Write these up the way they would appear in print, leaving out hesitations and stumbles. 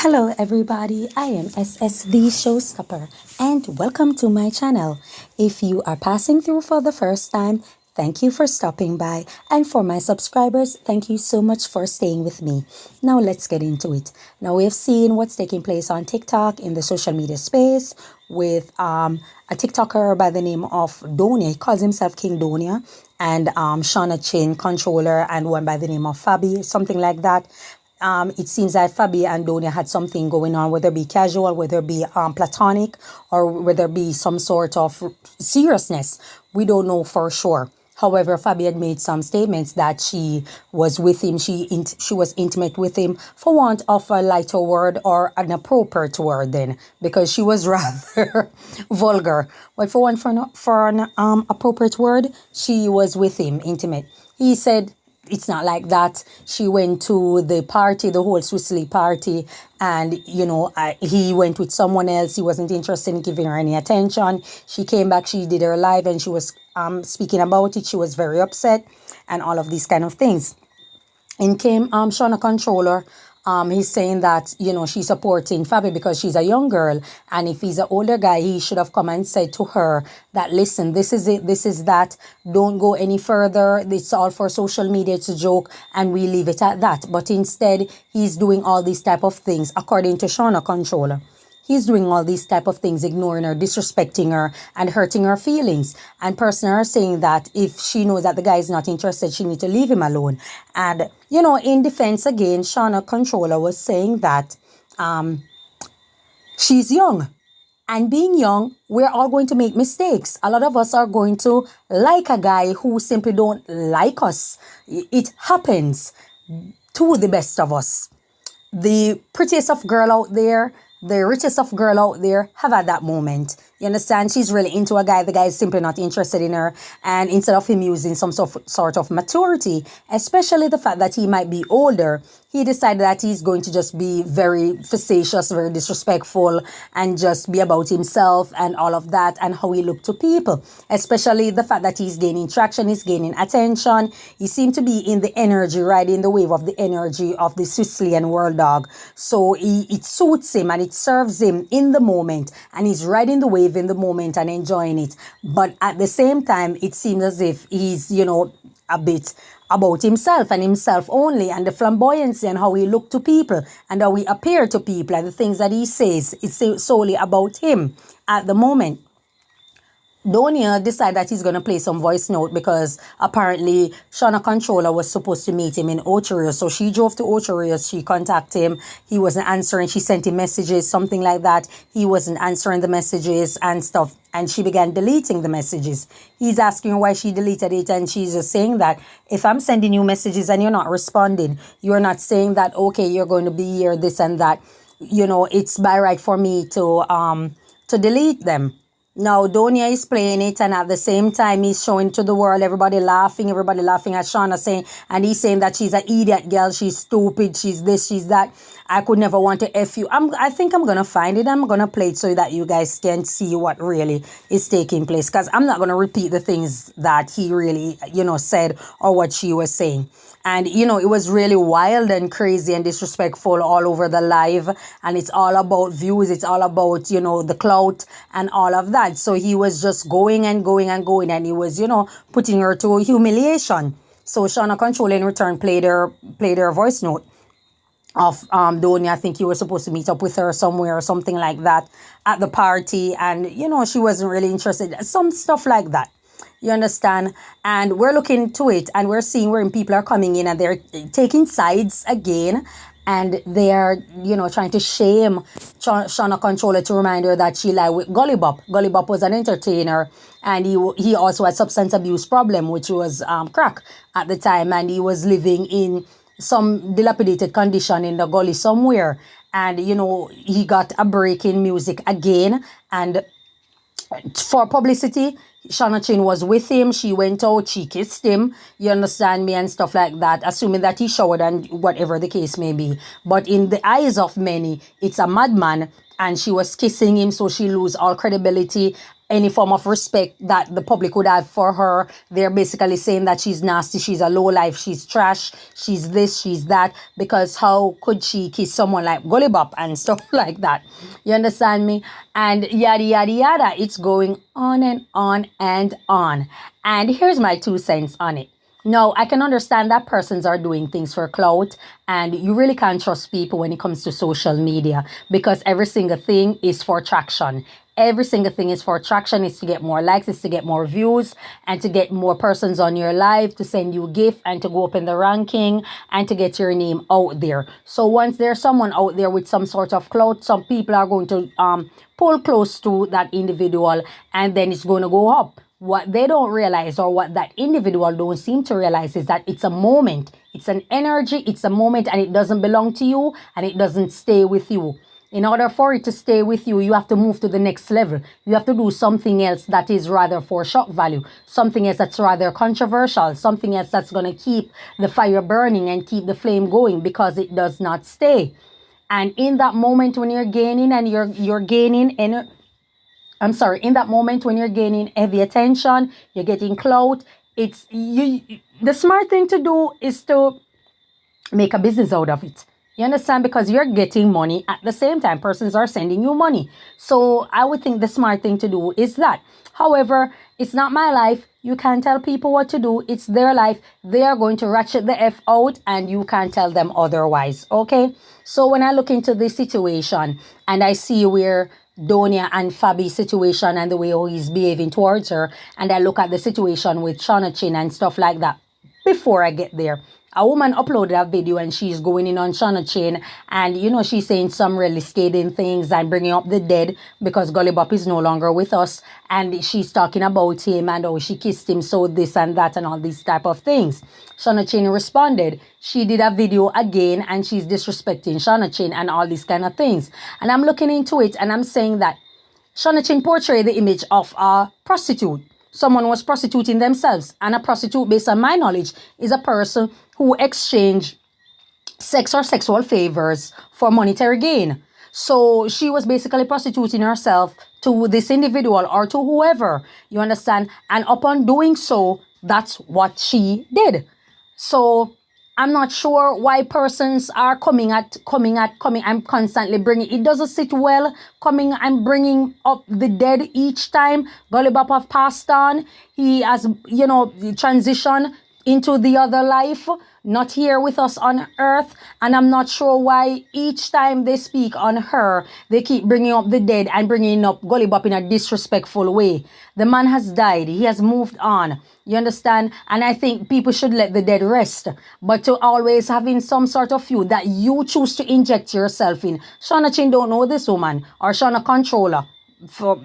Hello everybody, I am the Showstopper and welcome to my channel. If you are passing through for the first time, thank you for stopping by, and for my subscribers, thank you so much for staying with me. Now let's get into it. Now we have seen what's taking place on TikTok in the social media space with a TikToker by the name of Donia. He calls himself King Donia, and Shauna Chin, controller, and one by the name of Fabbi, something like that. It seems that Fabbi and Donia had something going on, whether it be casual, whether it be platonic, or whether it be some sort of seriousness. We don't know for sure. However, Fabbi had made some statements that she was with him, she was intimate with him, for want of a lighter word or an appropriate word then, because she was rather vulgar. But for an appropriate word, she was with him, intimate. He said, it's not like that. She went to the party, the whole Sicily party, and he went with someone else. He wasn't interested in giving her any attention. She came back, she did her live, and she was speaking about it. She was very upset and all of these kind of things. In came Shauna controller. He's saying that, she's supporting Fabbi because she's a young girl. And if he's an older guy, he should have come and said to her that, listen, this is it, this is that. Don't go any further. It's all for social media. It's a joke. And we leave it at that. But instead, he's doing all these type of things, according to Shauna controller. He's doing all these type of things, ignoring her, disrespecting her, and hurting her feelings. And persons are saying that if she knows that the guy is not interested, she needs to leave him alone. And, in defense again, Shauna controller was saying that she's young. And being young, we're all going to make mistakes. A lot of us are going to like a guy who simply don't like us. It happens to the best of us. The prettiest of girl out there, the richest of girl out there have had that moment. You understand? She's really into a guy. The guy is simply not interested in her. And instead of him using some sort of maturity, especially the fact that he might be older, he decided that he's going to just be very facetious, very disrespectful, and just be about himself and all of that, and how he looked to people. Especially the fact that he's gaining traction, he's gaining attention. He seemed to be in the energy, riding the wave of the energy of the Sicilian world dog. So it suits him and it serves him in the moment, and he's riding the wave in the moment and enjoying it. But at the same time, it seems as if he's, a bit about himself and himself only, and the flamboyancy and how he look to people and how he appear to people and the things that he says, it's solely about him at the moment. Donia decided that he's going to play some voice note because apparently Shauna controller was supposed to meet him in ocho. So she drove to ocho. She contacted him. He wasn't answering. She sent him messages, something like that. He wasn't answering the messages and stuff. And she began deleting the messages. He's asking her why she deleted it. And she's just saying that if I'm sending you messages and you're not responding, you're not saying that, okay, you're going to be here, this and that. It's by right for me to delete them. Now, Donia is playing it, and at the same time, he's showing to the world, everybody laughing at Shauna, saying, and he's saying that she's an idiot girl, she's stupid, she's this, she's that. I could never want to F you. I think I'm going to find it. I'm going to play it so that you guys can see what really is taking place, because I'm not going to repeat the things that he really, said or what she was saying. And, it was really wild and crazy and disrespectful all over the live. And it's all about views. It's all about, the clout and all of that. So he was just going and going and going. And he was, putting her to humiliation. So Shauna Control in return played her voice note of Donia. I think he was supposed to meet up with her somewhere or something like that at the party. And, she wasn't really interested. Some stuff like that. You understand? And we're looking to it, and we're seeing where people are coming in and they're taking sides again. And they're, trying to shame Shauna Controller to remind her that she lied with Gully Bop. Gully Bop was an entertainer, and he also had substance abuse problem, which was crack at the time. And he was living in some dilapidated condition in the gully somewhere. And, he got a break in music again. And for publicity, Shauna Chin was with him. She went out, she kissed him, you understand me, and stuff like that, assuming that he showered and whatever the case may be. But in the eyes of many, it's a madman, and she was kissing him, so she lose all credibility, any form of respect that the public would have for her. They're basically saying that she's nasty, she's a low life, she's trash, she's this, she's that, because how could she kiss someone like Gully Bop and stuff like that? You understand me? And yada yada yada. It's going on and on and on. And here's my 2 cents on it. No, I can understand that persons are doing things for clout, and you really can't trust people when it comes to social media, because every single thing is for traction. Every single thing is for traction. It's to get more likes, it's to get more views, and to get more persons on your live, to send you a gift, and to go up in the ranking, and to get your name out there. So once there's someone out there with some sort of clout, some people are going to pull close to that individual, and then it's going to go up. What they don't realize, or what that individual don't seem to realize, is that it's a moment. It's an energy, it's a moment, and it doesn't belong to you, and it doesn't stay with you. In order for it to stay with you, you have to move to the next level. You have to do something else that is rather for shock value, something else that's rather controversial, something else that's going to keep the fire burning and keep the flame going, because it does not stay. And in that moment when you're gaining and you're gaining energy, in that moment when you're gaining heavy attention, you're getting clout, it's you. The smart thing to do is to make a business out of it. You understand? Because you're getting money at the same time. Persons are sending you money. So I would think the smart thing to do is that. However, it's not my life. You can't tell people what to do. It's their life. They are going to ratchet the F out, and you can't tell them otherwise. Okay? So when I look into this situation and I see where Donia and Fabbi's situation and the way he's behaving towards her, and I look at the situation with Shauna Chin and stuff like that, before I get there, a woman uploaded a video and she's going in on Shauna Chin, and she's saying some really scathing things and bringing up the dead because Gully Bop is no longer with us, and she's talking about him and how she kissed him, so this and that and all these type of things. Shauna Chin responded. She did a video again and she's disrespecting Shauna Chin and all these kind of things. And I'm looking into it and I'm saying that Shauna Chin portrayed the image of a prostitute. Someone was prostituting themselves. And a prostitute, based on my knowledge, is a person who exchange sex or sexual favors for monetary gain. So she was basically prostituting herself to this individual or to whoever, you understand? And upon doing so, that's what she did. So I'm not sure why persons are coming. I'm constantly bringing, it doesn't sit well coming and bringing up the dead each time. Gully Bop have passed on. He has, transitioned into the other life, not here with us on earth. And I'm not sure why each time they speak on her, they keep bringing up the dead and bringing up Gully Bop in a disrespectful way. The man has died. He has moved on. You understand? And I think people should let the dead rest. But to always having some sort of feud that you choose to inject yourself in. Shauna Chin don't know this woman, or Shauna Controlla,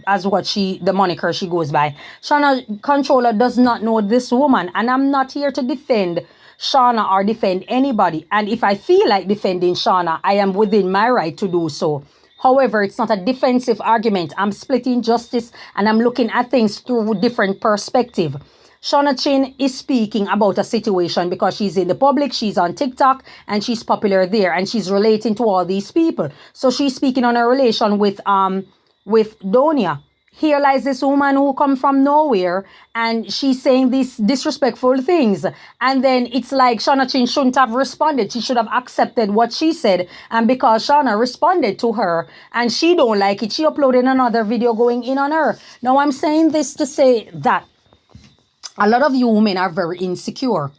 as what the moniker she goes by. Shauna Controlla does not know this woman, and I'm not here to defend Shauna or defend anybody. And if I feel like defending Shauna, I am within my right to do so. However, it's not a defensive argument. I'm splitting justice and I'm looking at things through different perspective. Shauna Chin is speaking about a situation because she's in the public, she's on TikTok, and she's popular there, and she's relating to all these people. So she's speaking on her relation with Donia. Here lies this woman who come from nowhere, and she's saying these disrespectful things. And then it's like Shauna Chin shouldn't have responded. She should have accepted what she said. And because Shauna responded to her and she don't like it, she uploaded another video going in on her. Now I'm saying this to say that a lot of you women are very insecure.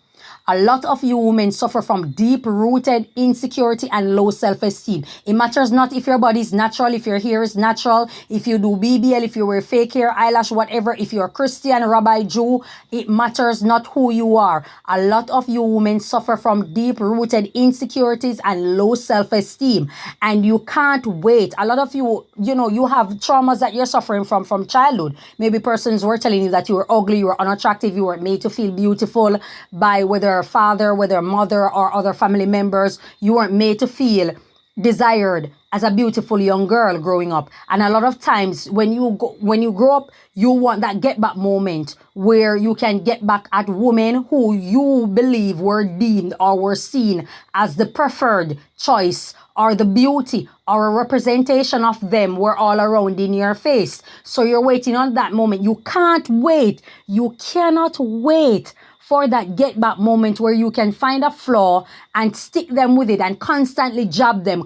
A lot of you women suffer from deep-rooted insecurity and low self-esteem. It matters not if your body is natural, if your hair is natural, if you do BBL, if you wear fake hair, eyelash, whatever, if you're Christian, Rabbi, Jew, it matters not who you are. A lot of you women suffer from deep-rooted insecurities and low self-esteem. And you can't wait. A lot of you, you have traumas that you're suffering from childhood. Maybe persons were telling you that you were ugly, you were unattractive, you weren't made to feel beautiful by whether father, whether mother or other family members. You weren't made to feel desired as a beautiful young girl growing up. And a lot of times when you grow up, you want that get back moment where you can get back at women who you believe were deemed or were seen as the preferred choice, or the beauty or a representation of them were all around in your face. So you're waiting on that moment. You can't wait. You cannot wait for that get back moment where you can find a flaw and stick them with it and constantly jab them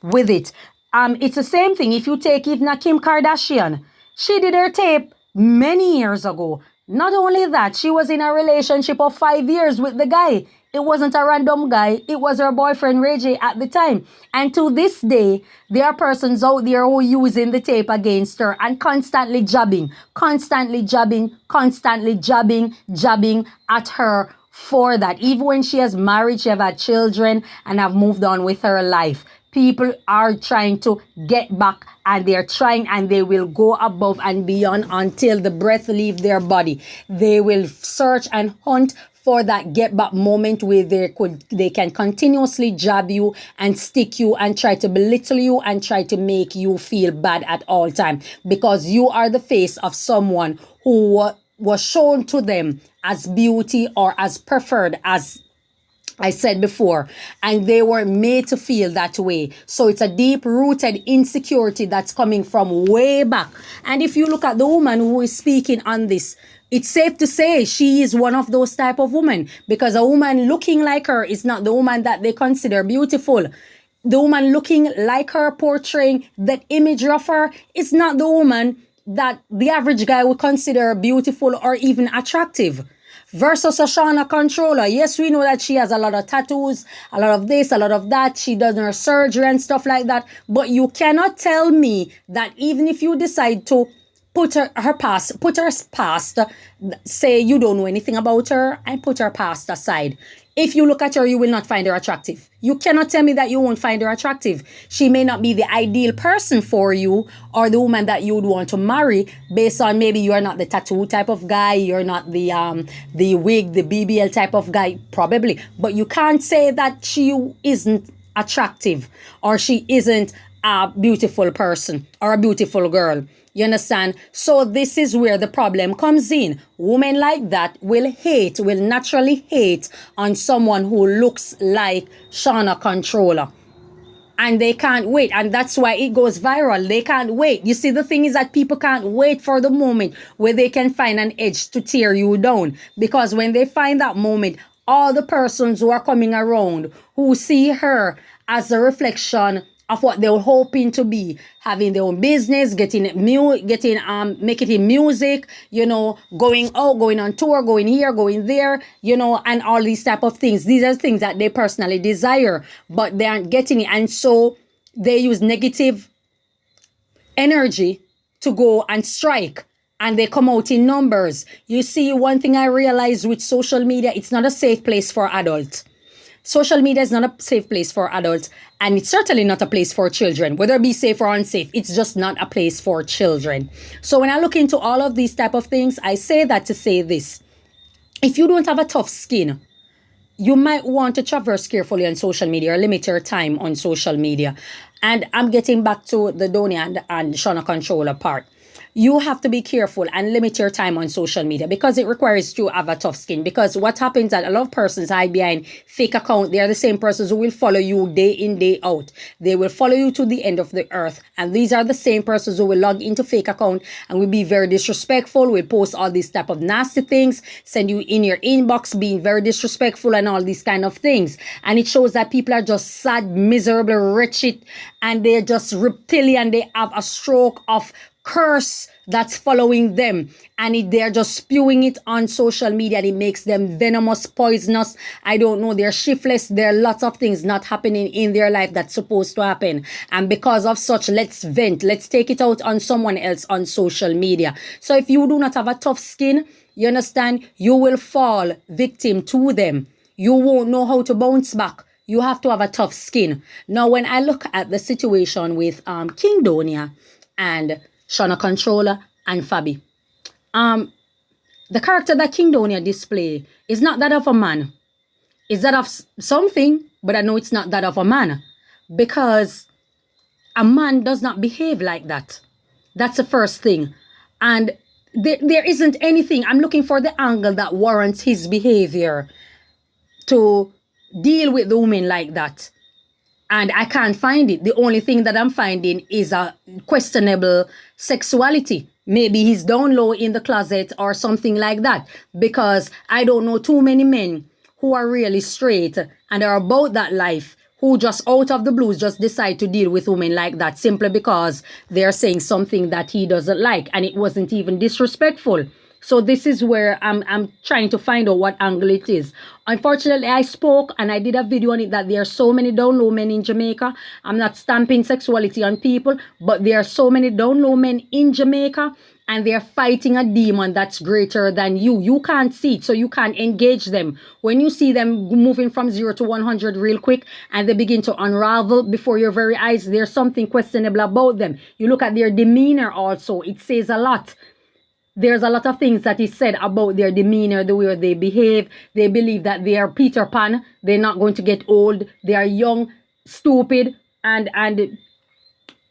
with it. It's the same thing if you take even Kim Kardashian. She did her tape many years ago. Not only that, she was in a relationship of 5 years with the guy. It wasn't a random guy. It was her boyfriend, Ray J, at the time. And to this day, there are persons out there who are using the tape against her and constantly jabbing at her for that. Even when she has married, she have had children and have moved on with her life. People are trying to get back, and they're trying, and they will go above and beyond until the breath leaves their body. They will search and hunt for that get back moment where they can continuously jab you and stick you and try to belittle you and try to make you feel bad at all time, because you are the face of someone who was shown to them as beauty or as preferred, as I said before, and they were made to feel that way. So it's a deep-rooted insecurity that's coming from way back. And if you look at the woman who is speaking on this, it's safe to say she is one of those type of women, because a woman looking like her is not the woman that they consider beautiful. The woman looking like her, portraying that image of her, is not the woman that the average guy would consider beautiful or even attractive. Versus a Shauna controlla. Yes, we know that she has a lot of tattoos, a lot of this, a lot of that. She does her surgery and stuff like that. But you cannot tell me that even if you decide to put her past, say you don't know anything about her and put her past aside. If you look at her, you will not find her attractive. You cannot tell me that you won't find her attractive. She may not be the ideal person for you or the woman that you would want to marry, based on maybe you're not the tattoo type of guy, you're not the wig, the BBL type of guy, probably. But you can't say that she isn't attractive or she isn't a beautiful person or a beautiful girl. You understand? So this is where the problem comes in. Women like that will naturally hate on someone who looks like Shauna controlla. And they can't wait. And that's why it goes viral. They can't wait. You see, the thing is that people can't wait for the moment where they can find an edge to tear you down. Because when they find that moment, all the persons who are coming around who see her as a reflection of what they were hoping to be, having their own business, making music, going out, going on tour, going here, going there, and all these type of things. These are things that they personally desire, but they aren't getting it. And so they use negative energy to go and strike, and they come out in numbers. You see, one thing I realized with social media, it's not a safe place for adults. Social media is not a safe place for adults, and it's certainly not a place for children. Whether it be safe or unsafe, it's just not a place for children. So when I look into all of these type of things, I say that to say this. If you don't have a tough skin, you might want to traverse carefully on social media or limit your time on social media. And I'm getting back to the donia and Shauna controlla part. You have to be careful and limit your time on social media, because it requires you to have a tough skin. Because what happens is that a lot of persons hide behind fake accounts. They are the same persons who will follow you day in, day out. They will follow you to the end of the earth. And these are the same persons who will log into fake account and will be very disrespectful, will post all these type of nasty things, send you in your inbox being very disrespectful and all these kind of things. And it shows that people are just sad, miserable, wretched, and they're just reptilian. They have a stroke of curse that's following them, and they're just spewing it on social media, and it makes them venomous, poisonous. I don't know, they're shiftless. There are lots of things not happening in their life that's supposed to happen, and because of such, let's vent, let's take it out on someone else on social media. So if you do not have a tough skin, you understand, you will fall victim to them. You won't know how to bounce back. You have to have a tough skin. Now, when I look at the situation with King Donia and Shauna controlla and Fabbi, the character that King Donia display is not that of a man. It's that of something, but I know it's not that of a man, because a man does not behave like that. That's the first thing. And there isn't anything. I'm looking for the angle that warrants his behavior to deal with the woman like that. And I can't find it. The only thing that I'm finding is a questionable sexuality. Maybe he's down low in the closet or something like that. Because I don't know too many men who are really straight and are about that life, who just out of the blues just decide to deal with women like that simply because they're saying something that he doesn't like. And it wasn't even disrespectful. So this is where I'm trying to find out what angle it is. Unfortunately, I spoke and I did a video on it that there are so many down low men in Jamaica. I'm not stamping sexuality on people, but there are so many down low men in Jamaica, and they're fighting a demon that's greater than you. You can't see it, so you can't engage them. When you see them moving from 0 to 100 real quick and they begin to unravel before your very eyes, there's something questionable about them. You look at their demeanor also. It says a lot. There's a lot of things that is said about their demeanor, the way they behave. They believe that they are Peter Pan. They're not going to get old. They are young, stupid, and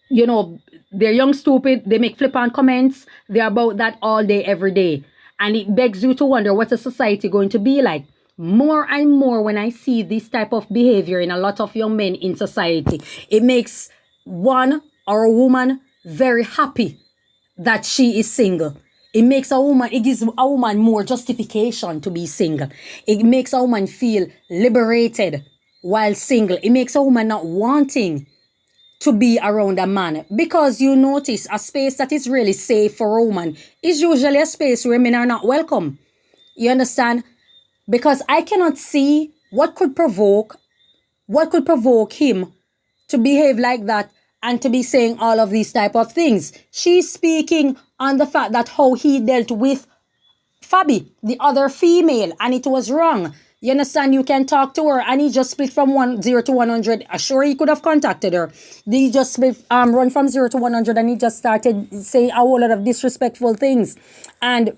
you know, they're young, stupid. They make flippant comments. They're about that all day, every day. And it begs you to wonder, what's a society going to be like? More and more when I see this type of behavior in a lot of young men in society, it makes one or a woman very happy that she is single. It makes a woman, it gives a woman more justification to be single. It makes a woman feel liberated while single. It makes a woman not wanting to be around a man. Because you notice a space that is really safe for a woman is usually a space where men are not welcome. You understand? Because I cannot see what could provoke him to behave like that and to be saying all of these type of things. She's speaking on the fact that how he dealt with Fabbi, the other female, and it was wrong. You understand? You can talk to her, and he just split from 0 to 100. Sure, he could have contacted her. He just split, run from 0 to 100, and he just started saying a whole lot of disrespectful things. And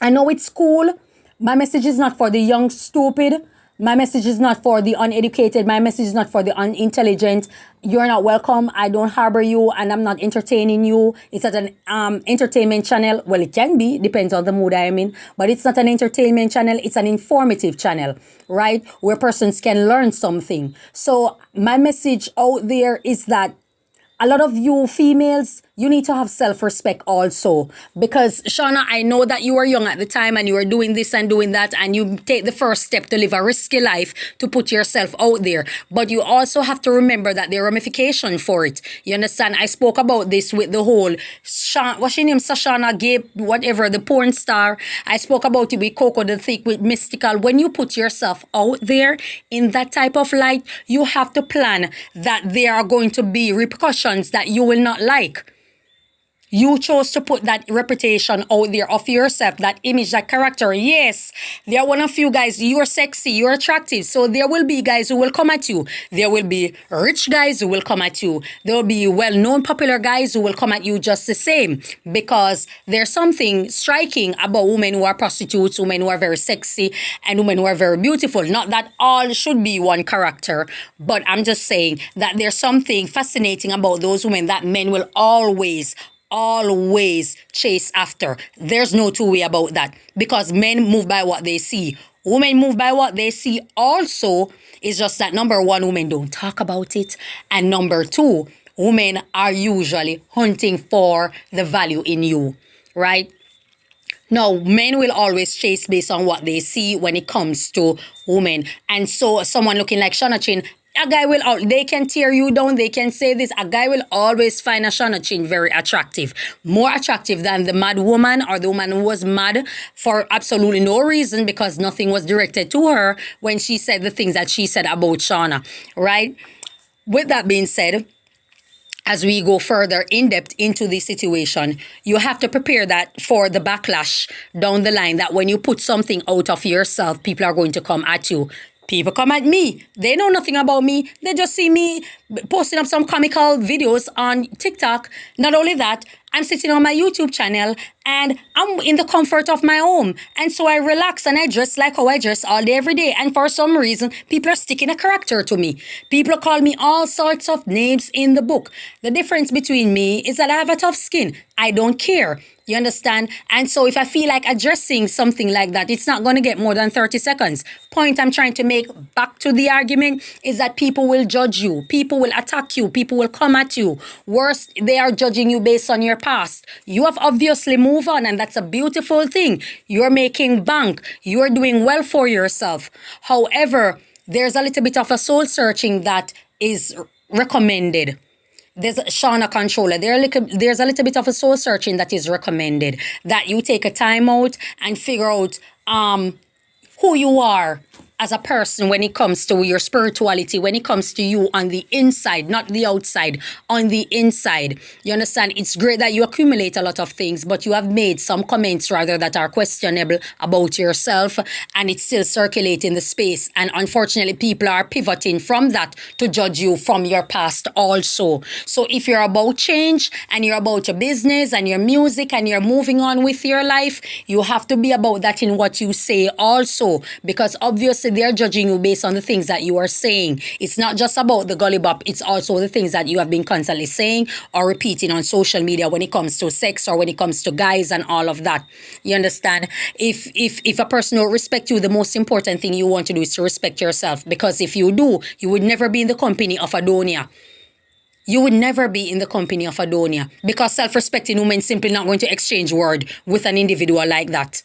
I know it's cool. My message is not for the young stupid. My message is not for the uneducated. My message is not for the unintelligent. You're not welcome. I don't harbor you, and I'm not entertaining you. It's not an entertainment channel. Well, it can be. Depends on the mood I am in. But it's not an entertainment channel. It's an informative channel, right? Where persons can learn something. So my message out there is that a lot of you females, you need to have self-respect also. Because, Shauna, I know that you were young at the time and you were doing this and doing that, and you take the first step to live a risky life to put yourself out there. But you also have to remember that there are ramifications for it. You understand? I spoke about this with the whole, what's her name? Shauna, Gabe, whatever, the porn star. I spoke about it with Coco the Thick, with Mystical. When you put yourself out there in that type of light, you have to plan that there are going to be repercussions that you will not like. You chose to put that reputation out there of yourself, that image, that character. Yes, there are one of you guys, you're sexy, you're attractive. So there will be guys who will come at you. There will be rich guys who will come at you. There will be well-known popular guys who will come at you just the same. Because there's something striking about women who are prostitutes, women who are very sexy, and women who are very beautiful. Not that all should be one character, but I'm just saying that there's something fascinating about those women that men will always chase after. There's no two way about that, because men move by what they see. Women move by what they see also. It's just that, number one, women don't talk about it, and number two, women are usually hunting for the value in you, right? Now, men will always chase based on what they see when it comes to women. And so someone looking like Shauna Chin, a guy will, they can tear you down, they can say this, a guy will always find a Shauna Chin very attractive. More attractive than the mad woman, or the woman who was mad for absolutely no reason, because nothing was directed to her when she said the things that she said about Shauna, right? With that being said, as we go further in depth into this situation, you have to prepare that for the backlash down the line, that when you put something out of yourself, people are going to come at you. People come at me. They know nothing about me. They just see me posting up some comical videos on TikTok. Not only that, I'm sitting on my YouTube channel and I'm in the comfort of my home. And so I relax and I dress like how I dress all day, every day. And for some reason, people are sticking a character to me. People call me all sorts of names in the book. The difference between me is that I have a tough skin. I don't care. You understand? And so if I feel like addressing something like that, it's not going to get more than 30 seconds. Point I'm trying to make back to the argument is that people will judge you. People will attack you. People will come at you. Worst, they are judging you based on your past. You have obviously moved on, and that's a beautiful thing. You're making bank. You're doing well for yourself. However, there's a little bit of a soul searching that is recommended. There's Shauna controller. There's a little bit of a soul searching that is recommended. That you take a time out and figure out who you are as a person when it comes to your spirituality, when it comes to you on the inside, not the outside, on the inside. You understand? It's great that you accumulate a lot of things, but you have made some comments rather that are questionable about yourself, and it's still circulating the space. And unfortunately, people are pivoting from that to judge you from your past also. So if you're about change and you're about your business and your music and you're moving on with your life, you have to be about that in what you say also, because obviously they're judging you based on the things that you are saying. It's not just about the gully bop, it's also the things that you have been constantly saying or repeating on social media when it comes to sex or when it comes to guys and all of that. You understand? If a person will respect you, the most important thing you want to do is to respect yourself, because if you do, you would never be in the company of a donia. You would never be in the company of a donia, because self-respecting women simply not going to exchange word with an individual like that.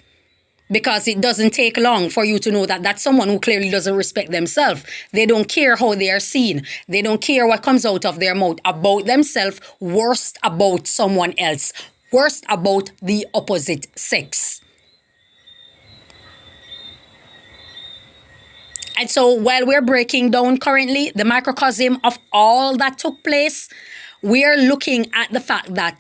Because it doesn't take long for you to know that that's someone who clearly doesn't respect themselves. They don't care how they are seen. They don't care what comes out of their mouth about themselves, worst about someone else, worst about the opposite sex. And so while we're breaking down currently the microcosm of all that took place, we're looking at the fact that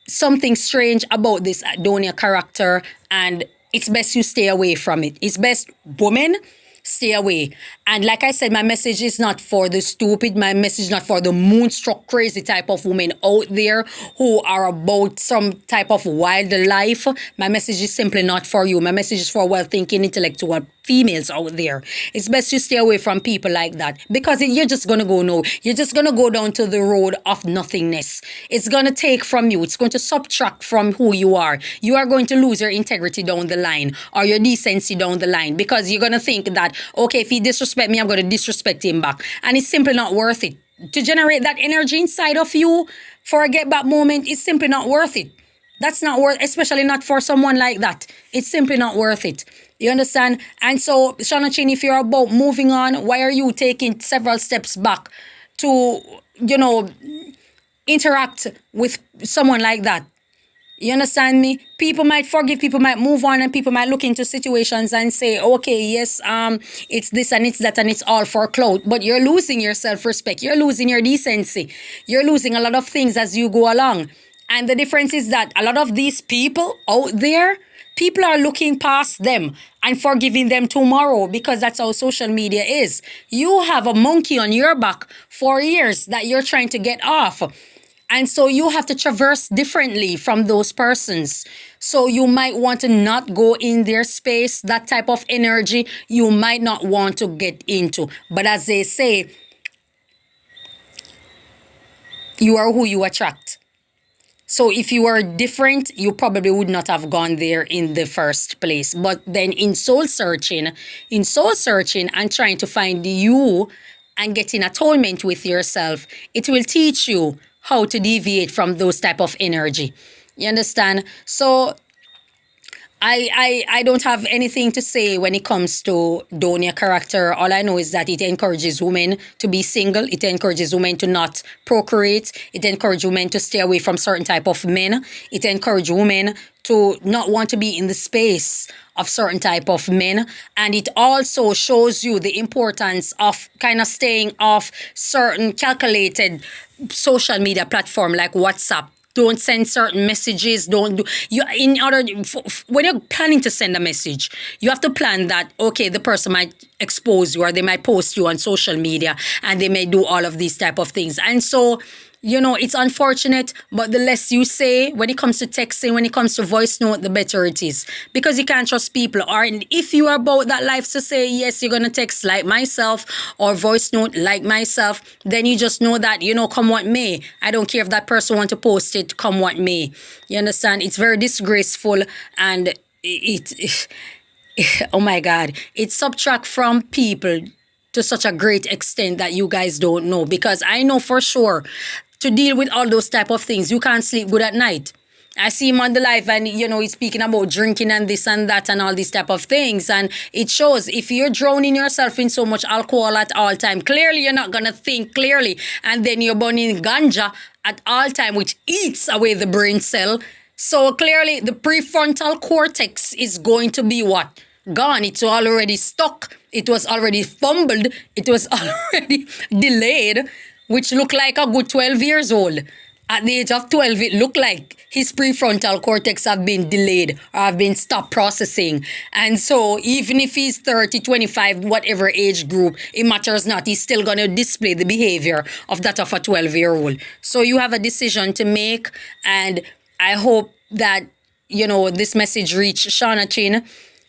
something strange about this donia character, and it's best you stay away from it. It's best, women, stay away. And like I said, my message is not for the stupid. My message is not for the moonstruck, crazy type of women out there who are about some type of wild life. My message is simply not for you. My message is for well-thinking, intellectual females out there. It's best you stay away from people like that, because you're just going to go no. You're just going to go down to the road of nothingness. It's going to take from you. It's going to subtract from who you are. You are going to lose your integrity down the line, or your decency down the line, because you're going to think that, okay, if he disrespect me, I'm going to disrespect him back. And it's simply not worth it. To generate that energy inside of you for a get back moment is simply not worth it. That's not worth, especially not for someone like that. It's simply not worth it. You understand? And so, Shauna Chin, if you're about moving on, why are you taking several steps back to, interact with someone like that? You understand me? People might forgive, people might move on, and people might look into situations and say, okay, yes, it's this and it's that and it's all for clout. But you're losing your self-respect. You're losing your decency. You're losing a lot of things as you go along. And the difference is that a lot of these people out there, people are looking past them and forgiving them tomorrow, because that's how social media is. You have a monkey on your back for years that you're trying to get off. And so you have to traverse differently from those persons. So you might want to not go in their space. That type of energy you might not want to get into. But as they say, you are who you attract. So if you were different, you probably would not have gone there in the first place. But then in soul searching and trying to find you and getting atonement with yourself, it will teach you how to deviate from those type of energy. You understand? So I don't have anything to say when it comes to donia character. All I know is that it encourages women to be single. It encourages women to not procreate. It encourages women to stay away from certain type of men. It encourages women to not want to be in the space of certain type of men. And it also shows you the importance of kind of staying off certain calculated social media platform like WhatsApp don't send certain messages. Don't do you in order when you're planning to send a message, you have to plan that okay, the person might expose you or they might post you on social media and they may do all of these type of things. And so it's unfortunate, but the less you say when it comes to texting, when it comes to voice note, the better it is. Because you can't trust people. Or if you are about that life to say, yes, you're going to text like myself or voice note like myself, then you just know that, come what may. I don't care if that person want to post it, come what may. You understand? It's very disgraceful and it oh my God, it subtract from people to such a great extent that you guys don't know. Because I know for sure to deal with all those type of things, you can't sleep good at night. I see him on the live and, he's speaking about drinking and this and that and all these type of things. And it shows if you're drowning yourself in so much alcohol at all time, clearly you're not going to think clearly. And then you're burning ganja at all time, which eats away the brain cell. So clearly the prefrontal cortex is going to be what? Gone. It's already stuck. It was already fumbled. It was already delayed, which looked like a good 12 years old. At the age of 12, it looked like his prefrontal cortex have been delayed or have been stopped processing. And so even if he's 30, 25, whatever age group, it matters not. He's still going to display the behavior of that of a 12-year-old. So you have a decision to make. And I hope that, this message reach Shauna Chin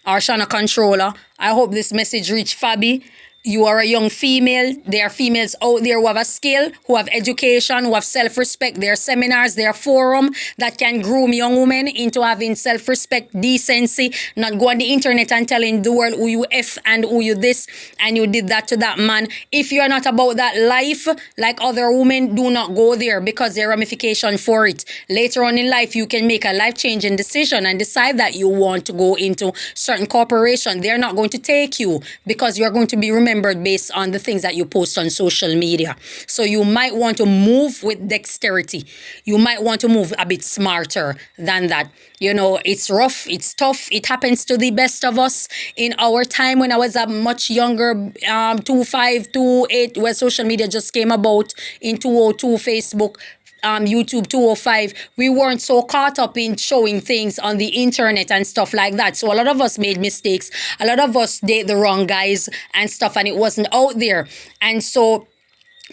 or Shauna Controller. I hope this message reach Fabbi. You are a young female. There are females out there who have a skill, who have education, who have self-respect. There are seminars, there are forum that can groom young women into having self-respect, decency, not go on the internet and telling the world who you F and who you this and you did that to that man. If you are not about that life, like other women, do not go there because there are ramifications for it. Later on in life, you can make a life-changing decision and decide that you want to go into certain corporation. They're not going to take you because you're going to be remembered based on the things that you post on social media. So you might want to move with dexterity. You might want to move a bit smarter than that. It's rough, it's tough. It happens to the best of us. In our time when I was a much younger, 25, 28, where social media just came about in 202, Facebook, YouTube 205, we weren't so caught up in showing things on the internet and stuff like that. So a lot of us made mistakes. A lot of us date the wrong guys and stuff, and it wasn't out there. And so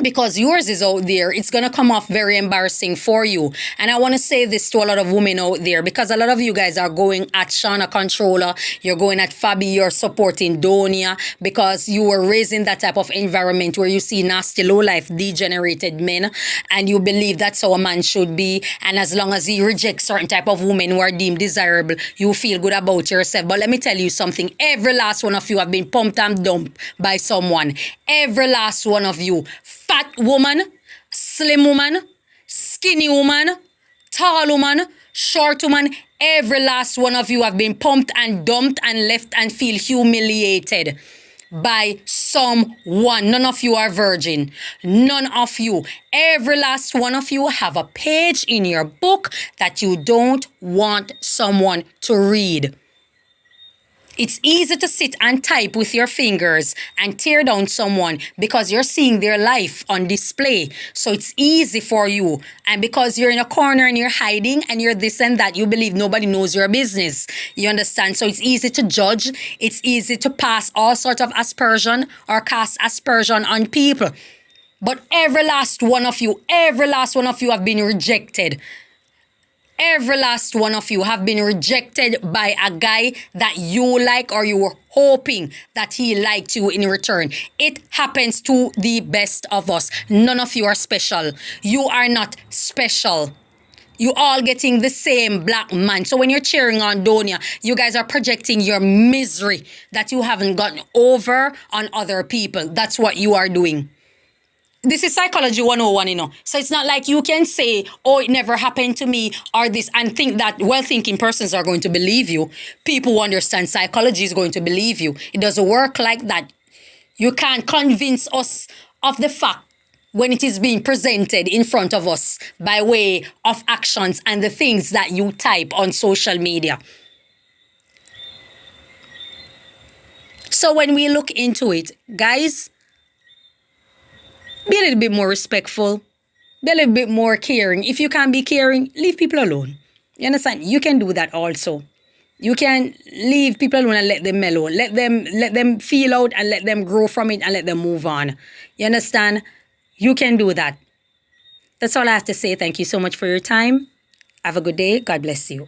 because yours is out there, it's going to come off very embarrassing for you. And I want to say this to a lot of women out there, because a lot of you guys are going at Shauna Controller, you're going at Fabbi, you're supporting Donia, because you were raised in that type of environment where you see nasty, low-life, degenerated men, and you believe that's how a man should be. And as long as he rejects certain type of women who are deemed desirable, you feel good about yourself. But let me tell you something. Every last one of you have been pumped and dumped by someone. Every last one of you. Fat woman, slim woman, skinny woman, tall woman, short woman, every last one of you have been pumped and dumped and left and feel humiliated by someone. None of you are virgin. None of you. Every last one of you have a page in your book that you don't want someone to read. It's easy to sit and type with your fingers and tear down someone because you're seeing their life on display. So it's easy for you. And because you're in a corner and you're hiding and you're this and that, you believe nobody knows your business. You understand? So it's easy to judge. It's easy to pass all sorts of aspersion or cast aspersion on people. But every last one of you have been rejected. Every last one of you have been rejected by a guy that you like or you were hoping that he liked you in return. It happens to the best of us. None of you are special. You are not special. You all getting the same black man. So when you're cheering on Donia, you guys are projecting your misery that you haven't gotten over on other people. That's what you are doing. This is psychology 101, So it's not like you can say, oh, it never happened to me or this, and think that well-thinking persons are going to believe you. People who understand psychology is going to believe you. It doesn't work like that. You can't convince us of the fact when it is being presented in front of us by way of actions and the things that you type on social media. So when we look into it, guys, be a little bit more respectful. be a little bit more caring. If you can't be caring, leave people alone. You understand? You can do that also. You can leave people alone and let them mellow. Let them feel out and let them grow from it and let them move on. You understand? You can do that. That's all I have to say. Thank you so much for your time. Have a good day. God bless you.